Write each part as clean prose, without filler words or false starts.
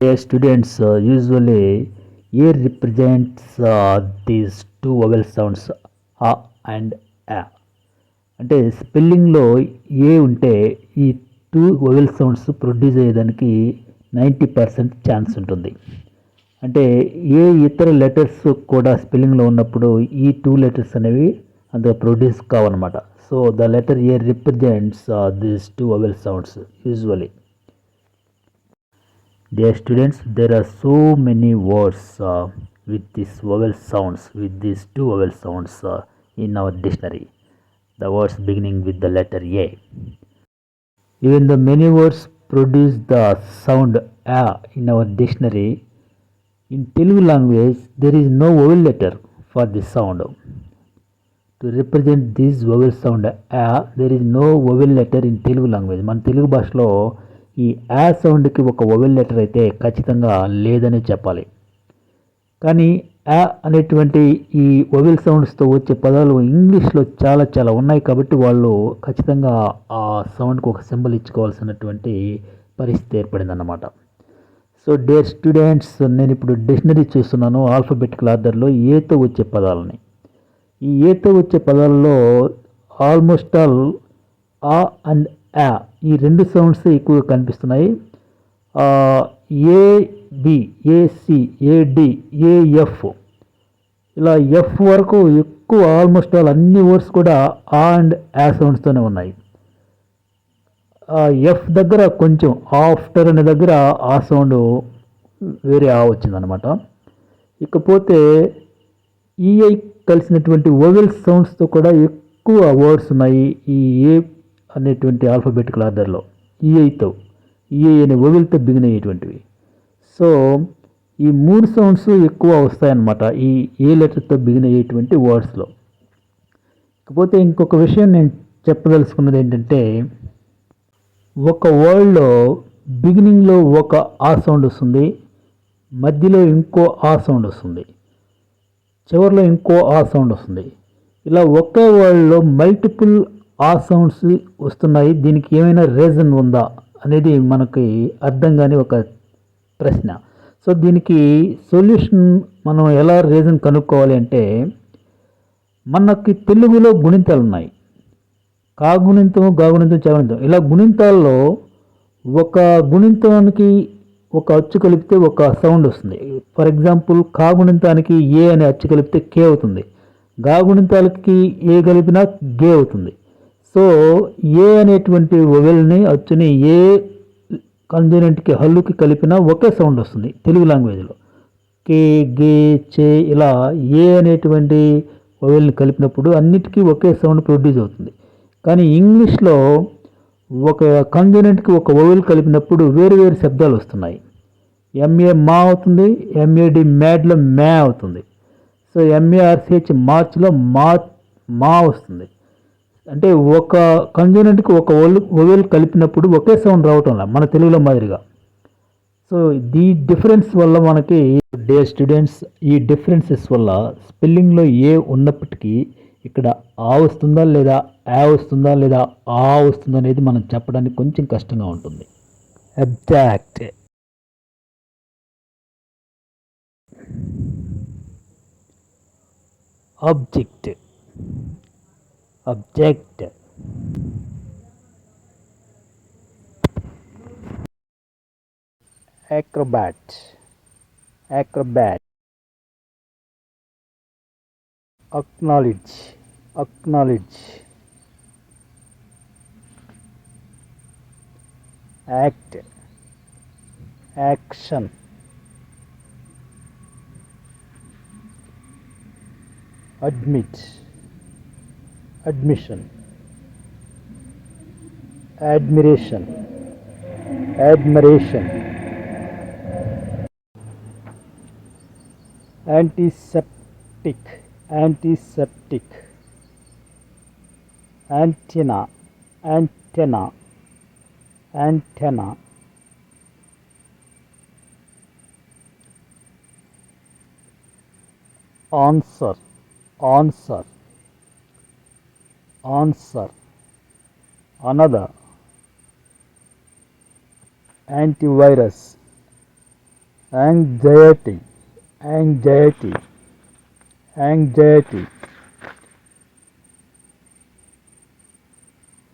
Dear students, usually A represents these two vowel sounds A and A. అంటే స్పెల్లింగ్లో ఏ ఉంటే ఈ two vowel sounds produce అయ్యేదానికి 90% chance ఉంటుంది. అంటే ఏ ఇతర లెటర్స్ కూడా స్పెల్లింగ్లో ఉన్నప్పుడు ఈ టూ లెటర్స్ అనేవి అందులో ప్రొడ్యూస్ కావన్నమాట. So the letter A represents these two vowel sounds usually. Dear students, there are so many words with these two vowel sounds in our dictionary. The words beginning with the letter A. Even the many words produce the sound A in our dictionary. In Telugu language, there is no vowel letter for this sound. To represent this vowel sound A, there is no vowel letter in Telugu language. మన తెలుగు భాషలో ఈ ఆ సౌండ్కి ఒక vowel letter అయితే ఖచ్చితంగా లేదని చెప్పాలి. కానీ ఆ అనేటువంటి ఈ వొవెల్ సౌండ్స్తో వచ్చే పదాలు ఇంగ్లీష్లో చాలా చాలా ఉన్నాయి కాబట్టి వాళ్ళు ఖచ్చితంగా ఆ సౌండ్కి ఒక సింబల్ ఇచ్చుకోవాల్సినటువంటి పరిస్థితి ఏర్పడిందన్నమాట. సో డియర్ స్టూడెంట్స్, నేను ఇప్పుడు డిక్షనరీ చూస్తున్నాను ఆల్ఫాబెటికల్ ఆర్డర్లో ఏతో వచ్చే పదాలని. ఈ ఏతో వచ్చే పదాలలో ఆల్మోస్ట్ ఆల్ ఆ అండ్ ఆ ఈ రెండు సౌండ్స్ ఎక్కువగా కనిపిస్తున్నాయి. ఏబి, ఏసి, ఏడి, ఏఎఫ్ ఇలా ఎఫ్ వరకు ఎక్కువ ఆల్మోస్ట్ ఆల్ అన్ని వర్డ్స్ కూడా ఆ అండ్ ఆ సౌండ్స్తోనే ఉన్నాయి. ఎఫ్ దగ్గర కొంచెం ఆఫ్టర్ అనే దగ్గర ఆ సౌండ్ వేరే ఆ వచ్చిందనమాట. ఇకపోతే ఈఐ కలిసినటువంటి వొవెల్ సౌండ్స్తో కూడా ఎక్కువ వర్డ్స్ ఉన్నాయి ఈ ఏ అనేటువంటి ఆల్ఫాబెటికల్ ఆర్డర్లో. ఈఐతో ఈఐ అనే వొవెల్తో బిగిన్ అయ్యేటువంటివి. సో ఈ మూడు సౌండ్స్ ఎక్కువ వస్తాయన్నమాట ఈ ఏ లెటర్తో బిగిన్ అయ్యేటువంటి వర్డ్స్లో. ఇకపోతే ఇంకొక విషయం నేను చెప్పదలుచుకున్నది ఏంటంటే, ఒక వర్డ్లో బిగినింగ్లో ఒక ఆ సౌండ్ వస్తుంది, మధ్యలో ఇంకో ఆ సౌండ్ వస్తుంది, చివరిలో ఇంకో ఆ సౌండ్ వస్తుంది. ఇలా ఒకే వర్డ్లో మల్టిపుల్ ఆ సౌండ్స్ వస్తున్నాయి. దీనికి ఏమైనా రీజన్ ఉందా అనేది మనకి అర్థం కాని ఒక ప్రశ్న. సో దీనికి సొల్యూషన్ మనం ఎలా రీజన్ కనుక్కోవాలి అంటే, మనకి తెలుగులో గుణింతాలు ఉన్నాయి. కాగుణింతం, గాగుణింతం, చగుణింతం. ఇలా గుణింతాల్లో ఒక గుణింతానికి ఒక అచ్చు కలిపితే ఒక సౌండ్ వస్తుంది. ఫర్ ఎగ్జాంపుల్ కాగుణింతానికి ఏ అనే అచ్చు కలిపితే కే అవుతుంది, గాగుణింతాలకి ఏ కలిపినా గే అవుతుంది. సో ఏ అనేటువంటి వొవెల్ని అచ్చుని ఏ కన్సోనెంట్కి హల్లుకి కలిపిన ఒకే సౌండ్ వస్తుంది తెలుగు లాంగ్వేజ్లో. కే, గే, చే ఇలా ఏ అనేటువంటి వొవెల్ని కలిపినప్పుడు అన్నిటికీ ఒకే సౌండ్ ప్రొడ్యూస్ అవుతుంది. కానీ ఇంగ్లీష్లో ఒక కన్సోనెంట్కి ఒక వొవెల్ కలిపినప్పుడు వేరు వేరు శబ్దాలు వస్తున్నాయి. ఎంఏ మా అవుతుంది, ఎంఏడి మ్యాడ్లో మ్యా అవుతుంది. సో ఎంఏఆర్సిహెచ్ మార్చ్లో మా వస్తుంది. అంటే ఒక కన్సోనెంట్కి ఒక వొవెల్ కలిపినప్పుడు ఒకే సౌండ్ రావటంలా మన తెలుగులో మాదిరిగా. సో ఈ డిఫరెన్స్ వల్ల మనకి డియర్ స్టూడెంట్స్, ఈ డిఫరెన్సెస్ వల్ల స్పెల్లింగ్లో ఏ ఉన్నప్పటికీ ఇక్కడ ఆ వస్తుందా లేదా ఆ వస్తుందా లేదా ఆ వస్తుందా అనేది మనం చెప్పడానికి కొంచెం కష్టంగా ఉంటుంది. అబ్జాక్ట్, object, object, acrobat, acknowledge, act, action, admit, admission, admiration, antiseptic, antenna, answer, another, antivirus, anxiety, anxiety, anxiety,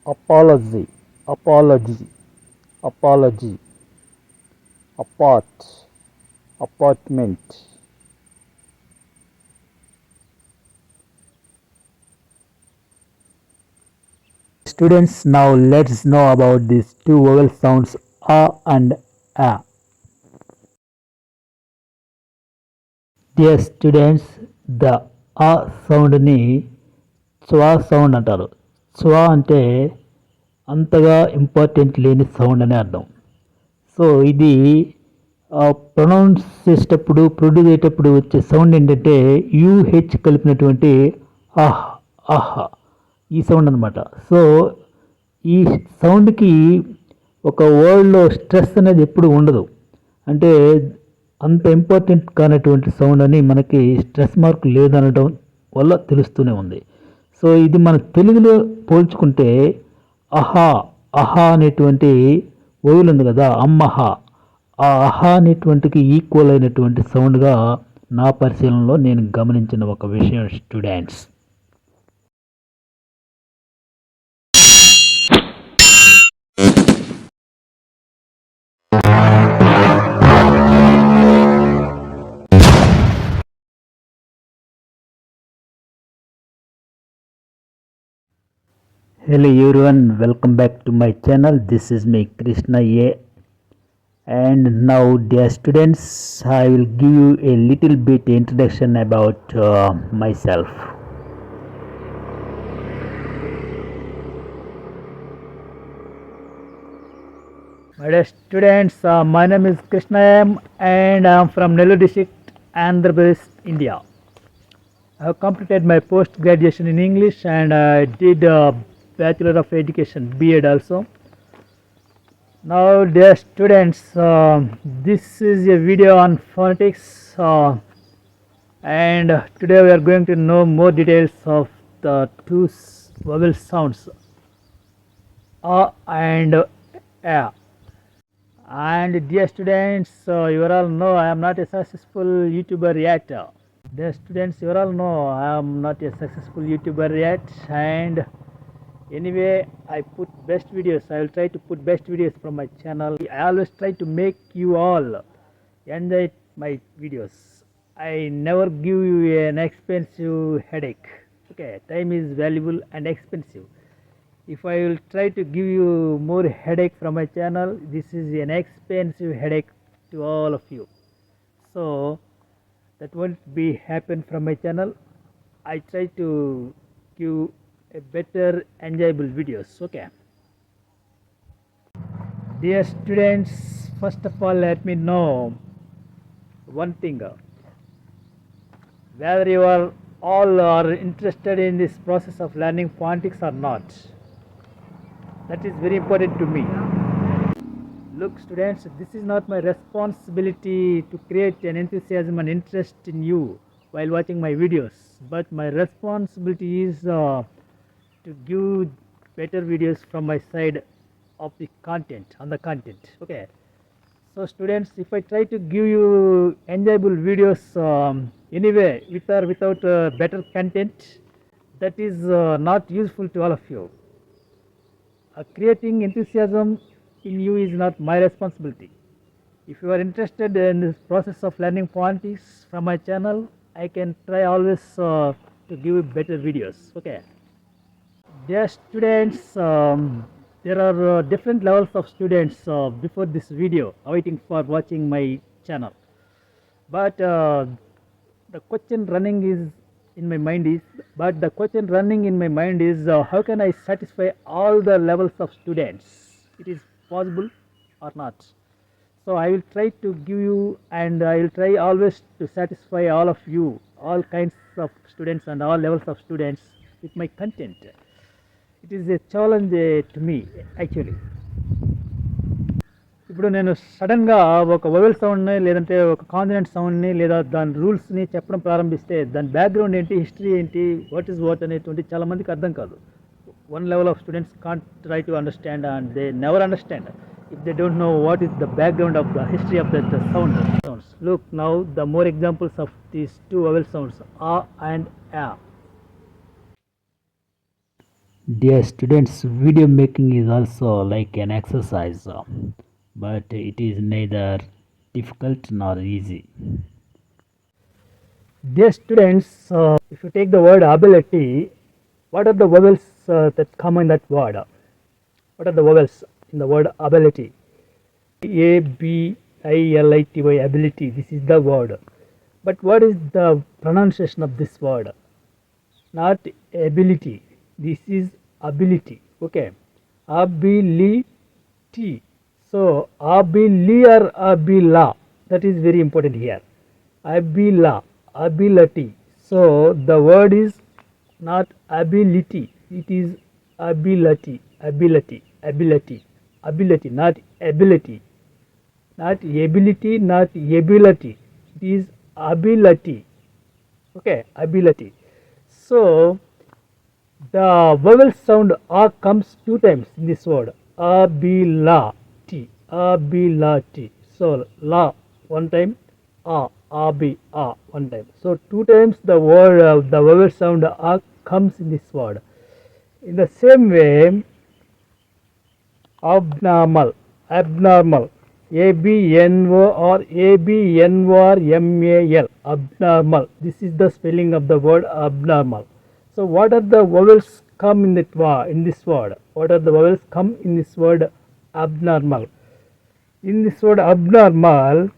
apology, apology, apology, apart, apartment. Students, now let's know about these two vowel sounds a and a. Dear students, the a sound ని స్వా sound అంటారు. స్వా అంటే అంతగా important లేని sound అనే అర్థం. So ఇది ప్రొనౌన్స్ చేసేటప్పుడు ప్రొడ్యూస్ అయ్యేటప్పుడు వచ్చే సౌండ్ ఏంటంటే యూహెచ్ కలిపినటువంటి ఆహ్ ఆహ్ ఈ సౌండ్ అనమాట. సో ఈ సౌండ్కి ఒక వర్డ్లో స్ట్రెస్ అనేది ఎప్పుడు ఉండదు. అంటే అంత ఇంపార్టెంట్ కానటువంటి సౌండ్ అని మనకి స్ట్రెస్ మార్క్ లేదనడం వల్ల తెలుస్తూనే ఉంది. సో ఇది మన తెలుగులో పోల్చుకుంటే అహా అహా అనేటువంటి ఓవులు ఉంది కదా, అమ్మహ, ఆ అహా అనేటువంటికి ఈక్వల్ అయినటువంటి సౌండ్గా నా పరిశీలనలో నేను గమనించిన ఒక విషయం students. Hello everyone, welcome back to my channel. This is me Krishna A. And now dear students, I will give you a little bit introduction about myself. My dear students, my name is Krishna M and I am from Nellore district, Andhra Pradesh, India. I have completed my post graduation in English and I did Bachelor of Education B.Ed also. Now dear students, this is a video on phonetics and today we are going to know more details of the two vowel sounds a and a. And dear students, you all know I am not a successful YouTuber yet. Dear students, you all know I am not a successful YouTuber yet, and anyway I put best videos. I will try to put best videos from my channel. I always try to make you all enjoy my videos. I never give you an expensive headache. Okay, time is valuable and expensive. If I will try to give you more headache from my channel, this is an expensive headache to all of you. So that won't be happen from my channel. I try to give a better enjoyable videos. Okay, dear students, first of all let me know one thing, whether you are all are interested in this process of learning phonetics or not. That is very important to me. Look students, this is not my responsibility to create an enthusiasm and interest in you while watching my videos, but my responsibility is to give better videos from my side of the content, on the content. Okay, so students, if I try to give you enjoyable videos anyway with or without better content, that is not useful to all of you. Creating enthusiasm in you is not my responsibility. If you are interested in this process of learning phonetics from my channel, I can try always to give you better videos. Okay, dear students, there are different levels of students before this video awaiting for watching my channel, but the question running in my mind is how can I satisfy all the levels of students? It is possible or not? So I will try to give you, and I will try always to satisfy all of you, all kinds of students and all levels of students with my content. It is a challenge to me actually. ఇప్పుడు నేను సడన్గా ఒక vowel సౌండ్ని లేదంటే ఒక consonant సౌండ్ని లేదా దాని రూల్స్ని చెప్పడం ప్రారంభిస్తే దాని బ్యాక్గ్రౌండ్ ఏంటి, హిస్టరీ ఏంటి, వాట్ ఈస్ వాట్ అనేటువంటి చాలామందికి అర్థం కాదు. One level of students can't try to understand and they never understand. if they don't know what is the background of the history of that sounds. Look now the more examples of these two vowel sounds, a and a. Dear students, video making is also like an exercise, but it is neither difficult nor easy. Dear students, if you take the word ability, what are the vowels that come in that word? What are the vowels in the word ability? A-B-I-L-I-T-Y, ability. This is the word. But what is the pronunciation of this word? Not ability. This is ability. Okay. Ability. So, abili or abila. That is very important here. Abila. Ability. So, the word is not ability. It is ability. Ability. Ability. Ability. Not ability. Not ability. Not ability. It is ability. Okay. Ability. So, the vowel sound a comes two times in this word. Abilati. Abilati. So, la one time, abi, one time. So, two times the word, the vowel sound a comes in this word. In the same way, abnormal, abnormal, A-B-N-O or A-B-N-O-R-M-A-L, abnormal. This is the spelling of the word abnormal. So, what are the vowels come in that in this word? What are the vowels come in this word abnormal? In this word abnormal,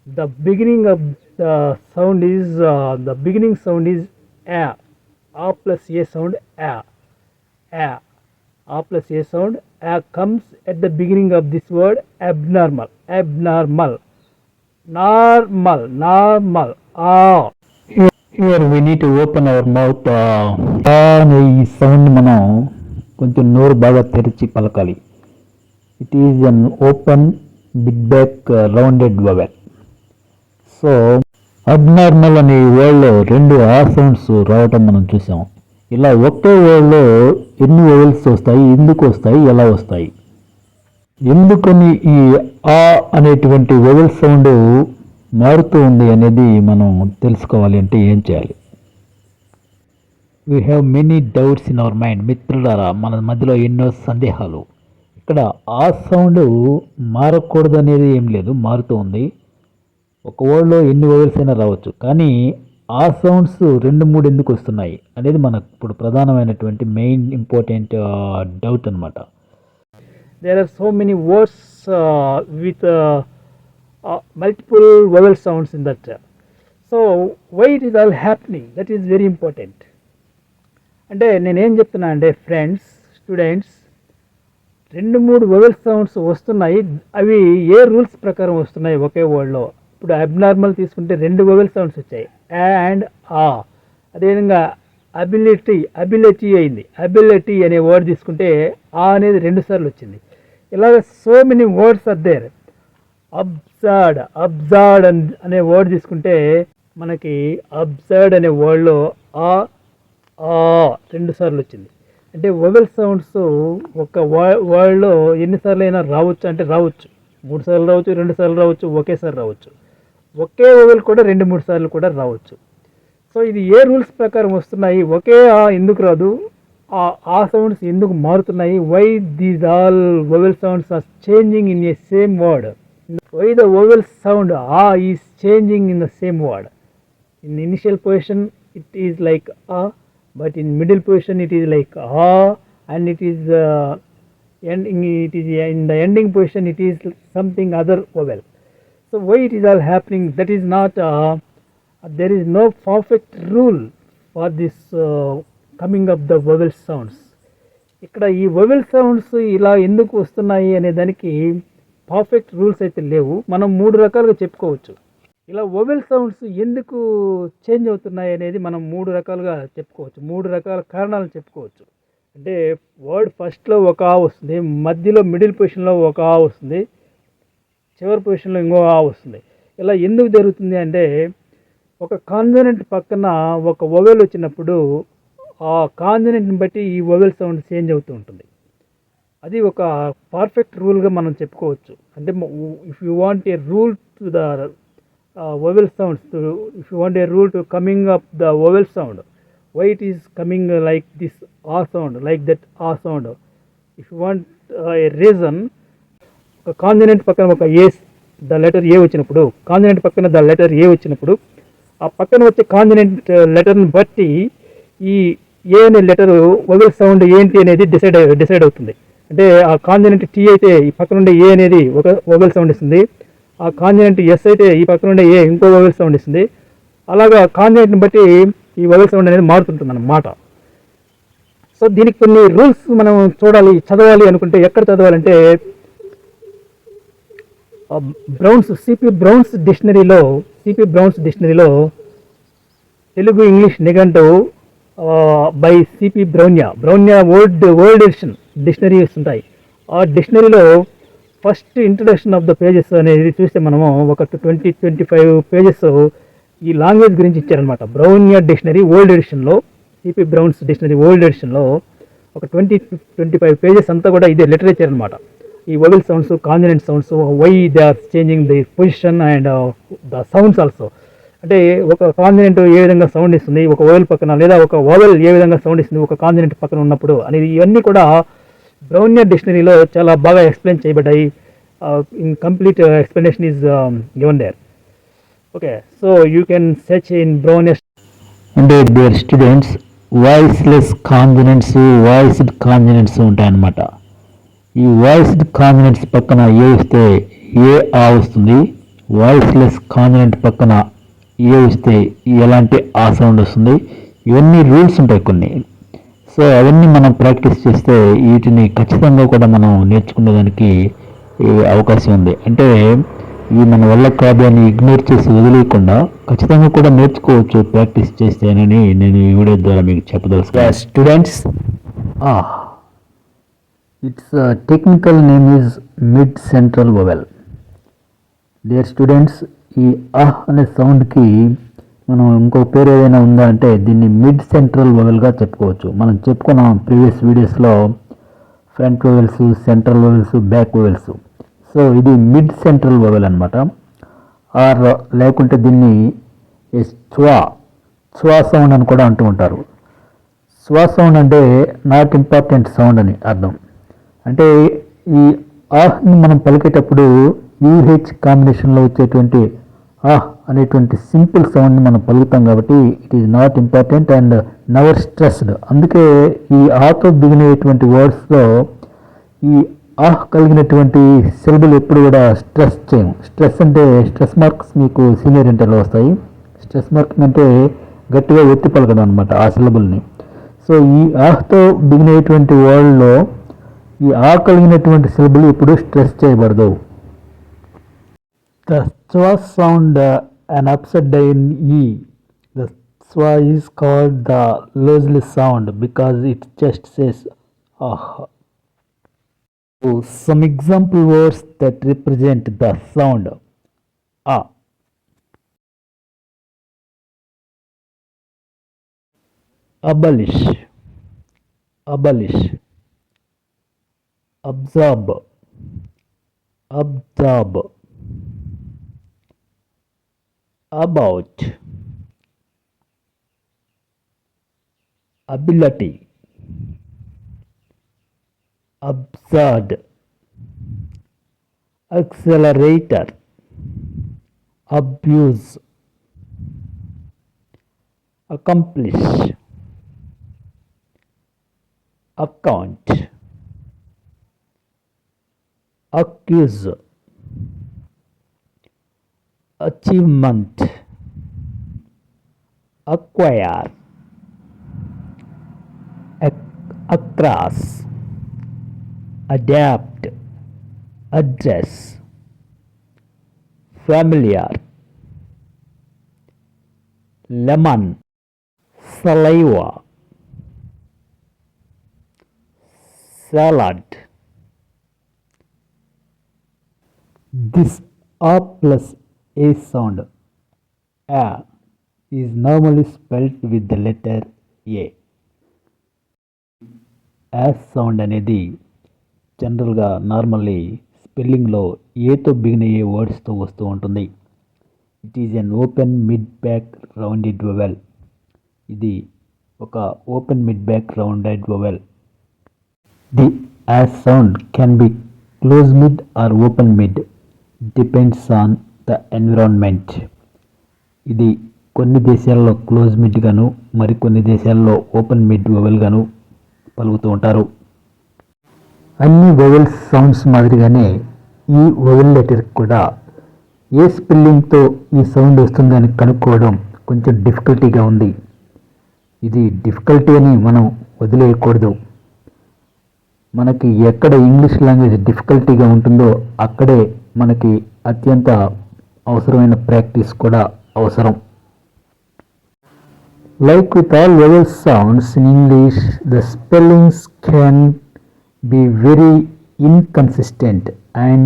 the beginning of the sound is the beginning sound is a plus a sound a. A plus a sound a comes at the beginning of this word abnormal. Abnormal. Normal. Normal. Here we need to open our mouth. అనే ఈ sound మనం కొంచెం నోరు బాగా తెరిచి పలకాలి. It is an open big back rounded vowel. So abnormal అనే వర్డ్లో రెండు ఆ సౌండ్స్ రావటం మనం చూసాం. ఇలా ఒకే వర్డ్లో ఎన్ని వవెల్స్ వస్తాయి, ఎందుకు వస్తాయి, ఎలా వస్తాయి, ఎందుకని ఈ ఆ అనేటువంటి వవెల్ సౌండ్ మారుతూ ఉంది అనేది మనం తెలుసుకోవాలి అంటే ఏం చేయాలి? We have many doubts in our mind. మిత్రులారా, మన మధ్యలో ఎన్నో సందేహాలు. ఇక్కడ ఆ సౌండ్ మారకూడదు అనేది ఏం లేదు, మారుతూ ఉంది. ఒక వర్డ్లో ఎన్ని వవెల్స్ అయినా రావచ్చు, కానీ ఆ సౌండ్స్ రెండు మూడు ఎందుకు వస్తున్నాయి అనేది మనకు ఇప్పుడు ప్రధానమైనటువంటి మెయిన్ ఇంపార్టెంట్ డౌట్ అనమాట. There are so many words with multiple vowel sounds in that. So why it is all happening, that is very important. అంటే నేనేం చెప్తున్నా అంటే ఫ్రెండ్స్, స్టూడెంట్స్, రెండు మూడు వవెల్ సౌండ్స్ వస్తున్నాయి. అవి ఏ రూల్స్ ప్రకారం వస్తున్నాయి ఒకే వర్డ్లో? ఇప్పుడు అబ్నార్మల్ తీసుకుంటే రెండు వవెల్ సౌండ్స్ వచ్చాయి, అండ్ ఆ. అదేవిధంగా అబిలిటీ, అబిలిటీ అయింది. అబిలిటీ అనే వర్డ్ తీసుకుంటే ఆ అనేది రెండు సార్లు వచ్చింది. ఇలాగ so many words are there. Absurd, absurd అనే వర్డ్ తీసుకుంటే మనకి అబ్సర్డ్ అనే వర్డ్లో ఆ రెండు సార్లు వచ్చింది. అంటే వవెల్ సౌండ్స్ ఒక వర్డ్లో ఎన్నిసార్లు అయినా రావచ్చు అంటే రావచ్చు. 3 సార్లు రావచ్చు, 2 సార్లు రావచ్చు, ఒకేసారి రావచ్చు. ఒకే వవెల్ కూడా 2-3 సార్లు కూడా రావచ్చు. సో ఇది ఏ రూల్స్ ప్రకారం వస్తున్నాయి? ఒకే ఎందుకు రాదు? ఆ సౌండ్స్ ఎందుకు మారుతున్నాయి? Why these all vowel sounds are changing in a same word? Why the vowel sound a is changing in the same word? In the initial position it is like a, but in middle position it is like a, and it is in the ending position it is something other vowel. So why it is all happening? That is not there is no perfect rule for this coming of the vowel sounds. ఇక్కడ ఈ vowel sounds ఇలా ఎందుకు వస్తున్నాయి అనే దానికి perfect rules అయితే లేవు. మనం 3 రకాలుగా చెప్పుకోవచ్చు. ఇలా వవెల్ సౌండ్స్ ఎందుకు చేంజ్ అవుతున్నాయి అనేది మనం 3 రకాలుగా చెప్పుకోవచ్చు. 3 రకాల కారణాలు చెప్పుకోవచ్చు. అంటే వర్డ్ ఫస్ట్లో ఒక ఆ వస్తుంది, మధ్యలో మిడిల్ పొజిషన్లో ఒక ఆ వస్తుంది, చివరి పొజిషన్లో ఇంకో ఆ వస్తుంది. ఇలా ఎందుకు జరుగుతుంది అంటే ఒక కాన్సనెంట్ పక్కన ఒక వవెల్ వచ్చినప్పుడు ఆ కాన్సనెంట్ని బట్టి ఈ వవెల్ సౌండ్ చేంజ్ అవుతూ ఉంటుంది. అది ఒక పర్ఫెక్ట్ రూల్గా మనం చెప్పుకోవచ్చు. అంటే if you want a rule to the vowel sounds, if you want a rule to coming up the vowel sound, why it is coming like this ఆ సౌండ్, లైక్ దట్ ఆ sound. If you want a reason, ఒక consonant పక్కన ఒక ఏ, the letter ఏ వచ్చినప్పుడు, consonant పక్కన the letter ఏ వచ్చినప్పుడు, ఆ పక్కన వచ్చే కాన్సనెంట్ లెటర్ని బట్టి ఈ ఏ అనే లెటర్ వొవెల్ సౌండ్ ఏంటి అనేది డిసైడ్ అవుతుంది. అంటే ఆ కాన్సనెంట్ టీ అయితే ఈ పక్కన ఉండే ఏ అనేది ఒక వొవెల్ సౌండ్ ఇస్తుంది, ఆ కాన్సనెంట్ ఎస్ అయితే ఈ పక్కన ఉండే ఏ ఇంకో వొవెల్ సౌండ్ ఇస్తుంది. అలాగా కాన్సనెంట్ని బట్టి ఈ వొవెల్ సౌండ్ అనేది మారుతుంటుంది అన్నమాట. సో దీనికి కొన్ని రూల్స్ మనం చూడాలి, చదవాలి అనుకుంటే ఎక్కడ చదవాలంటే బ్రౌన్స్ డిక్షనరీలో తెలుగు ఇంగ్లీష్ నిఘంటు బై సిపి బ్రౌన్యా వరల్డ్ ఎడిషన్ డిక్షనరీస్ ఉంటాయి. ఆ డిక్షనరీలో first introduction of the pages అనేది చూస్తే మనము ఒక 20-25 పేజెస్ ఈ లాంగ్వేజ్ గురించి ఇచ్చారనమాట. బ్రౌన్యా డిక్షనరీ ఓల్డ్ ఎడిషన్లో, సిపి బ్రౌన్స్ డిక్షనరీ ఓల్డ్ ఎడిషన్లో ఒక 20-25 పేజెస్ అంతా కూడా ఇదే లిటరేచర్ అనమాట. ఈ vowel sounds, consonant sounds, why they are changing the position and the sounds also. అంటే ఒక కాన్సనెంట్ ఏ విధంగా సౌండ్ ఇస్తుంది ఒక వొవెల్ పక్కన, లేదా ఒక వొవెల్ ఏ విధంగా సౌండ్ ఇస్తుంది ఒక కాన్సనెంట్ పక్కన ఉన్నప్పుడు అనేది, ఇవన్నీ కూడా బ్రౌన్యా డిక్షనరీలో చాలా బాగా ఎక్స్ప్లెయిన్ చేయబడ్డాయి. In complete explanation is given there. Okay, so you can search in బ్రౌన్యా. అంటే dear students, voiceless consonants, voiced consonants ఉంటాయన్నమాట. ఈ వాయిస్డ్ కాన్సనెంట్స్ పక్కన ఏ వస్తే ఏ ఆ వస్తుంది, వాయిస్లెస్ కాన్సనెంట్ పక్కన ఏ వస్తే ఎలాంటి ఆ సౌండ్ వస్తుంది. ఇవన్నీ రూల్స్ ఉంటాయి కొన్ని. సో అవన్నీ మనం ప్రాక్టీస్ చేస్తే వీటిని ఖచ్చితంగా కూడా మనం నేర్చుకునేదానికి అవకాశం ఉంది. అంటే ఇవి మన వల్ల కాదు అని ఇగ్నోర్ చేసి వదిలేయకుండా ఖచ్చితంగా కూడా నేర్చుకోవచ్చు ప్రాక్టీస్ చేస్తేనని నేను ఈ వీడియో ద్వారా మీకు చెప్పదలుచుకున్నాను. Students, it's technical name is mid central vowel. Dear students, ఈ అహ్ అనే సౌండ్కి మనం ఇంకో పేరు ఏదైనా ఉందా అంటే దీన్ని మిడ్ సెంట్రల్ వొవెల్గా చెప్పుకోవచ్చు. మనం చెప్పుకున్నాం ప్రీవియస్ వీడియోస్లో front vowels, central vowels, back vowels. So ఇది మిడ్ సెంట్రల్ వొవెల్ అనమాట. ఆర్ లేకుంటే దీన్ని స్వా సౌండ్ అని కూడా అంటూ ఉంటారు. స్వా సౌండ్ అంటే నాట్ ఇంపార్టెంట్ సౌండ్ అని అర్థం. అంటే ఈ ఆహ్ని మనం పలికేటప్పుడు యూహెచ్ కాంబినేషన్లో వచ్చేటువంటి ఆహ్ అనేటువంటి సింపుల్ సౌండ్ని మనం పలుకుతాం కాబట్టి it is not important and never stressed. అందుకే ఈ ఆతో బిగినటువంటి వర్డ్స్లో ఈ ఆహ్ కలిగినటువంటి సిలబుల్ ఎప్పుడు కూడా స్ట్రెస్ చేయము. స్ట్రెస్ అంటే స్ట్రెస్ మార్క్స్ మీకు సీనియర్ ఇంటర్లో వస్తాయి. స్ట్రెస్ మార్కింగ్ అంటే గట్టిగా ఎత్తి పలకడం అనమాట ఆ సిలబుల్ని. సో ఈ ఆహ్తో బిగినటువంటి వర్డ్లో ఈ ఆ కలిగినటువంటి సిలబుల్ ఇప్పుడు స్ట్రెస్ చేయబడదు. ద స్వ sound an upset in E. The swa is called the loosely sound because it just says ah. So some example words that represent the sound ah. Abolish, absorb, about, ability, absurd, accelerator, abuse, accomplish, account, accuse, achievement, acquire, across, adapt, address, familiar, lemon, saliva, salad. This a plus a sound a is normally spelled with the letter a. A sound అనేది జనరల్గా normally స్పెల్లింగ్లో ఏతో begin అయ్యే వర్డ్స్తో వస్తూ ఉంటుంది. It is an open mid back rounded vowel. ఇది ఒక open mid back rounded vowel. The as sound can be close mid or open mid, depends on the environment. ఇది కొన్ని దేశాల్లో క్లోజ్ మిడ్ గాను మరికొన్ని దేశాల్లో ఓపెన్ మిడ్ వొవెల్ గాను పలుకుతూ ఉంటారు. అన్ని వొవెల్స్ సౌండ్స్ మాదిరిగానే ఈ వొవెల్ లెటర్ కూడా ఏ స్పెల్లింగ్తో ఈ సౌండ్ వస్తుందని కనుక్కోవడం కొంచెం డిఫికల్టీగా ఉంది. ఇది డిఫికల్టీ అని మనం వదిలేయకూడదు. మనకి ఎక్కడ ఇంగ్లీష్ లాంగ్వేజ్ డిఫికల్టీగా ఉంటుందో అక్కడే మనకి అత్యంత అవసరమైన ప్రాక్టీస్ కూడా అవసరం. Like with all vowel sounds in English, the spellings can be very inconsistent and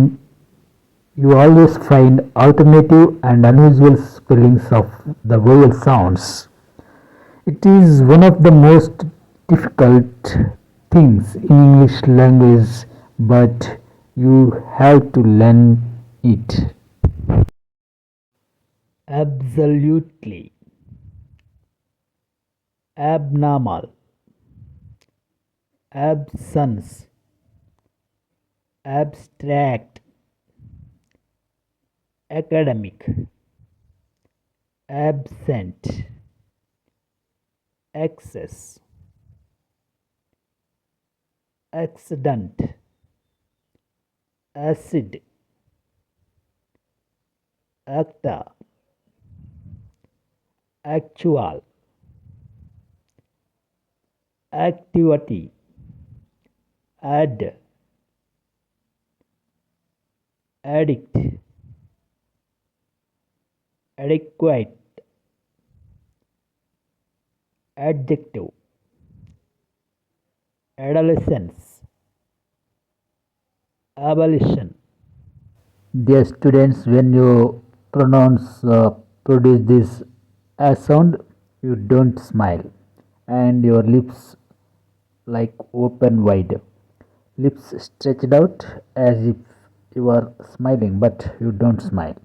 you always find alternative and unusual spellings of the vowel sounds. It is one of the most difficult things in English language, but you have to learn it. Absolutely. Abnormal, absence, abstract, academic, absent, excess, accident, acid, acta, actual, activity, add, addict, adequate, adjective, adolescence, abolition. Dear students, when you produce this as sound, you don't smile and your lips like open wide, lips stretched out as if you are smiling, but you don't smile.